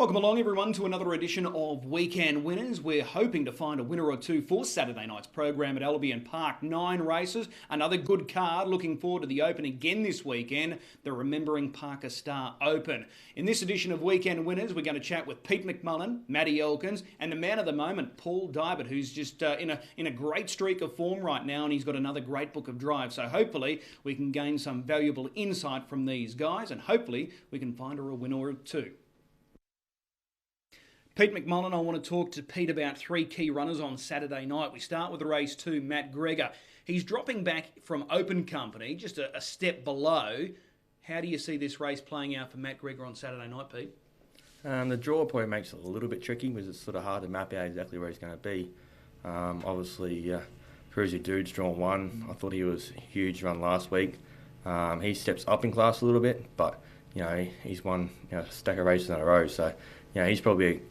Welcome along, everyone, to another edition of Weekend Winners. We're hoping to find a winner or two for Saturday night's program at Albion Park. 9 races, another good card. Looking forward to the Open again this weekend, the Remembering Parker Star Open. In this edition of Weekend Winners, we're going to chat with Pete McMullen, Maddy Elkins, and the man of the moment, Paul Dybert, who's just in a great streak of form right now, and he's got another great book of drives. So hopefully we can gain some valuable insight from these guys, and hopefully we can find her a winner or two. Pete McMullen, I want to talk to Pete about 3 key runners on Saturday night. We start with race 2, Matt Gregor. He's dropping back from open company, just a step below. How do you see this race playing out for Matt Gregor on Saturday night, Pete? The draw probably makes it a little bit tricky because it's sort of hard to map out exactly where he's going to be. Obviously, Cruisy Dude's drawn 1. I thought he was a huge run last week. He steps up in class a little bit, but he's won a stack of races in a row, so he's probably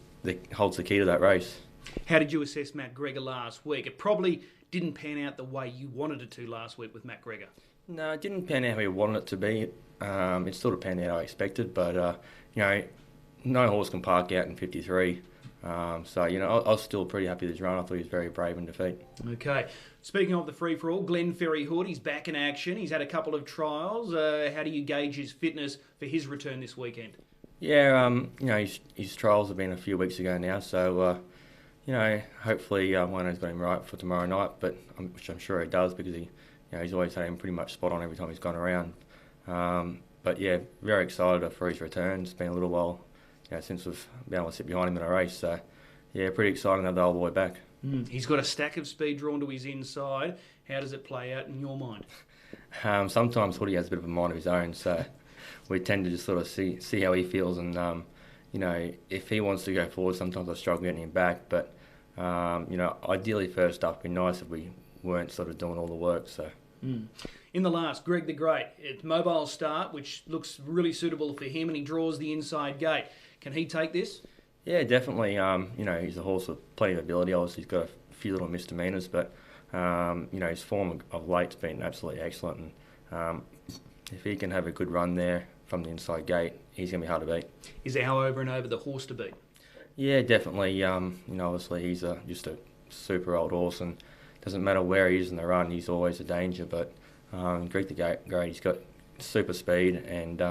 holds the key to that race. How did you assess Matt Gregor last week? It probably didn't pan out the way you wanted it to last week with Matt Gregor. No, it didn't pan out how we wanted it to be. It sort of panned out how I expected, but no horse can park out in 53. I was still pretty happy with his run. I thought he was very brave in defeat. Okay. Speaking of the free-for-all, Glenn Ferryhood, he's back in action. He's had a couple of trials. How do you gauge his fitness for his return this weekend? Yeah, his trials have been a few weeks ago now, so hopefully Wino's got him right for tomorrow night, which I'm sure he does because he's always had him pretty much spot on every time he's gone around. But yeah, very excited for his return. It's been a little while since we've been able to sit behind him in a race, so yeah, pretty excited to have the old boy back. He's got a stack of speed drawn to his inside. How does it play out in your mind? Sometimes Hoodie has a bit of a mind of his own, so we tend to just sort of see how he feels, and if he wants to go forward, sometimes I struggle getting him back. But ideally first up, it'd be nice if we weren't sort of doing all the work. So. In the last, Greg the Great, it's mobile start, which looks really suitable for him, and he draws the inside gate. Can he take this? Yeah, definitely. He's a horse with plenty of ability. Obviously, he's got a few little misdemeanours, but his form of late's been absolutely excellent. And if he can have a good run there from the inside gate, he's going to be hard to beat. Is our over and over the horse to beat? Yeah, definitely. Obviously he's just a super old horse, and doesn't matter where he is in the run, he's always a danger. But Greek the Great, he's got super speed, and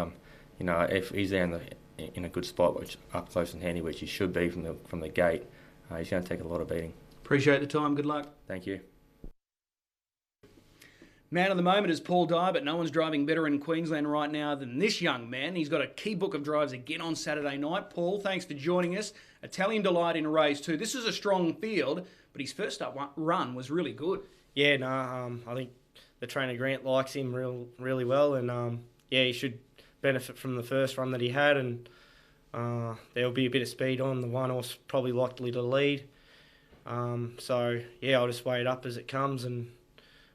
if he's there in a good spot, which up close and handy, which he should be from the gate, he's going to take a lot of beating. Appreciate the time. Good luck. Thank you. Man of the moment is Paul Dybert. No one's driving better in Queensland right now than this young man. He's got a key book of drives again on Saturday night. Paul, thanks for joining us. Italian Delight in race 2. This is a strong field, but his first up run was really good. Yeah, I think the trainer Grant likes him really well, and he should benefit from the first run that he had, and there'll be a bit of speed on. The one horse probably likely to lead. I'll just weigh it up as it comes, and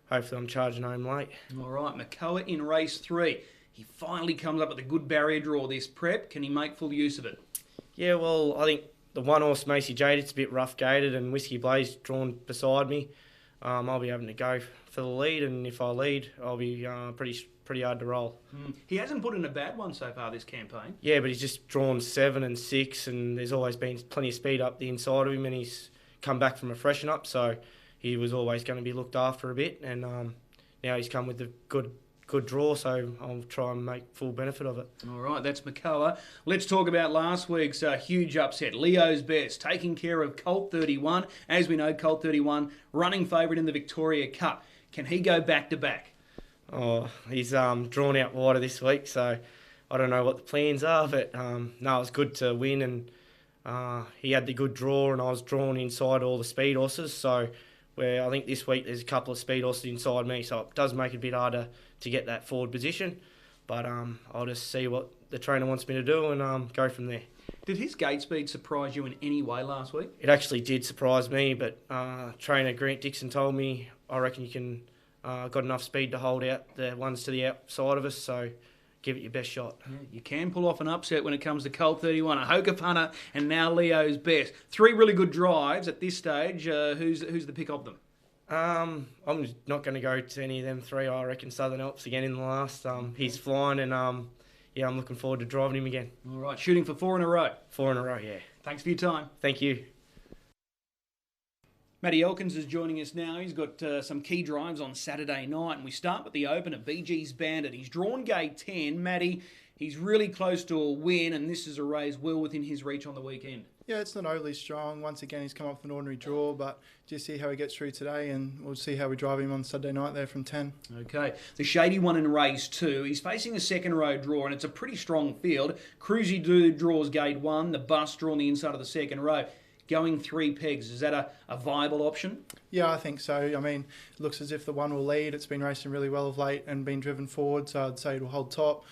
hopefully I'm charging home late. All right, McCulloch in race 3. He finally comes up with a good barrier draw this prep. Can he make full use of it? Yeah, well, I think the one horse, Macy Jade, it's a bit rough gated, and Whiskey Blaze drawn beside me. I'll be having to go for the lead, and if I lead, I'll be pretty hard to roll. He hasn't put in a bad one so far this campaign. Yeah, but he's just drawn 7 and 6, and there's always been plenty of speed up the inside of him, and he's come back from a freshen up, so he was always going to be looked after a bit, and now he's come with a good draw, so I'll try and make full benefit of it. All right, that's McCulloch. Let's talk about last week's huge upset. Leo's Best, taking care of Colt 31. As we know, Colt 31, running favourite in the Victoria Cup. Can he go back-to-back? Oh, he's drawn out wider this week, so I don't know what the plans are, but it was good to win, and he had the good draw, and I was drawn inside all the speed horses, so where I think this week there's a couple of speed horses inside me, so it does make it a bit harder to get that forward position. But I'll just see what the trainer wants me to do and go from there. Did his gate speed surprise you in any way last week? It actually did surprise me, but trainer Grant Dixon told me, I reckon you can got enough speed to hold out the ones to the outside of us, so give it your best shot. Yeah, you can pull off an upset when it comes to Colt 31, a Hoka punter, and now Leo's Best. 3 really good drives at this stage. Who's the pick of them? I'm not going to go to any of them 3. I reckon Southern Alps again in the last. He's flying, and yeah, I'm looking forward to driving him again. All right, shooting for 4 in a row. 4 in a row, yeah. Thanks for your time. Thank you. Maddy Elkins is joining us now. He's got some key drives on Saturday night, and we start with the opener, BG's Bandit. He's drawn gate 10. Maddy, he's really close to a win, and this is a race well within his reach on the weekend. Yeah, it's not overly strong. Once again, he's come up with an ordinary draw, but just see how he gets through today, and we'll see how we drive him on Saturday night there from 10. Okay, the shady one in race 2. He's facing a second row draw, and it's a pretty strong field. Cruisy Dude draws gate 1, the bus draw on the inside of the second row. Going 3 pegs, is that a viable option? Yeah, I think so. I mean, it looks as if the one will lead. It's been racing really well of late and been driven forward, so I'd say it'll hold top.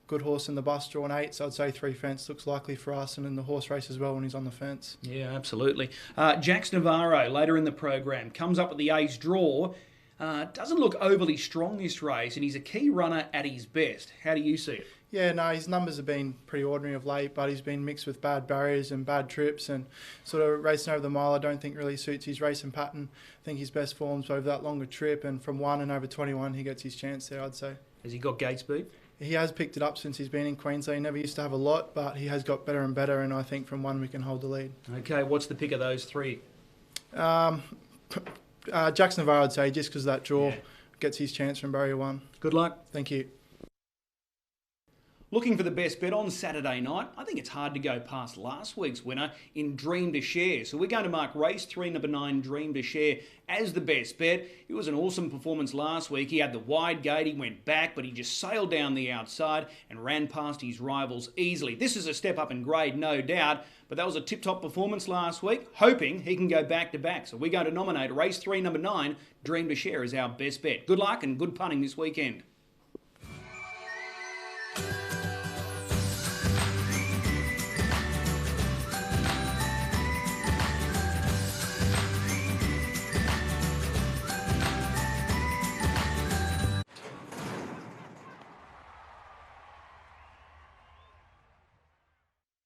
Good horse in the bus, drawn 8, so I'd say 3 fence looks likely for us, and in the horse race as well when he's on the fence. Yeah, absolutely. Jax Navarro, later in the program, comes up with the ace draw. Doesn't look overly strong this race, and he's a key runner at his best. How do you see it? Yeah, no, his numbers have been pretty ordinary of late, but he's been mixed with bad barriers and bad trips, and sort of racing over the mile I don't think really suits his racing pattern. I think his best form's over that longer trip, and from 1 and over 21 he gets his chance there, I'd say. Has he got gate speed? He has picked it up since he's been in Queensland. He never used to have a lot, but he has got better and better, and I think from 1 we can hold the lead. Okay, what's the pick of those 3? Jax Navarro, I'd say, just because that draw gets his chance from barrier 1. Good luck. Thank you. Looking for the best bet on Saturday night? I think it's hard to go past last week's winner in Dream to Share. So we're going to mark race 3, number 9, Dream to Share, as the best bet. It was an awesome performance last week. He had the wide gate, he went back, but he just sailed down the outside and ran past his rivals easily. This is a step up in grade, no doubt, but that was a tip-top performance last week, hoping he can go back-to-back. So we're going to nominate race 3, number 9, Dream to Share as our best bet. Good luck and good punting this weekend.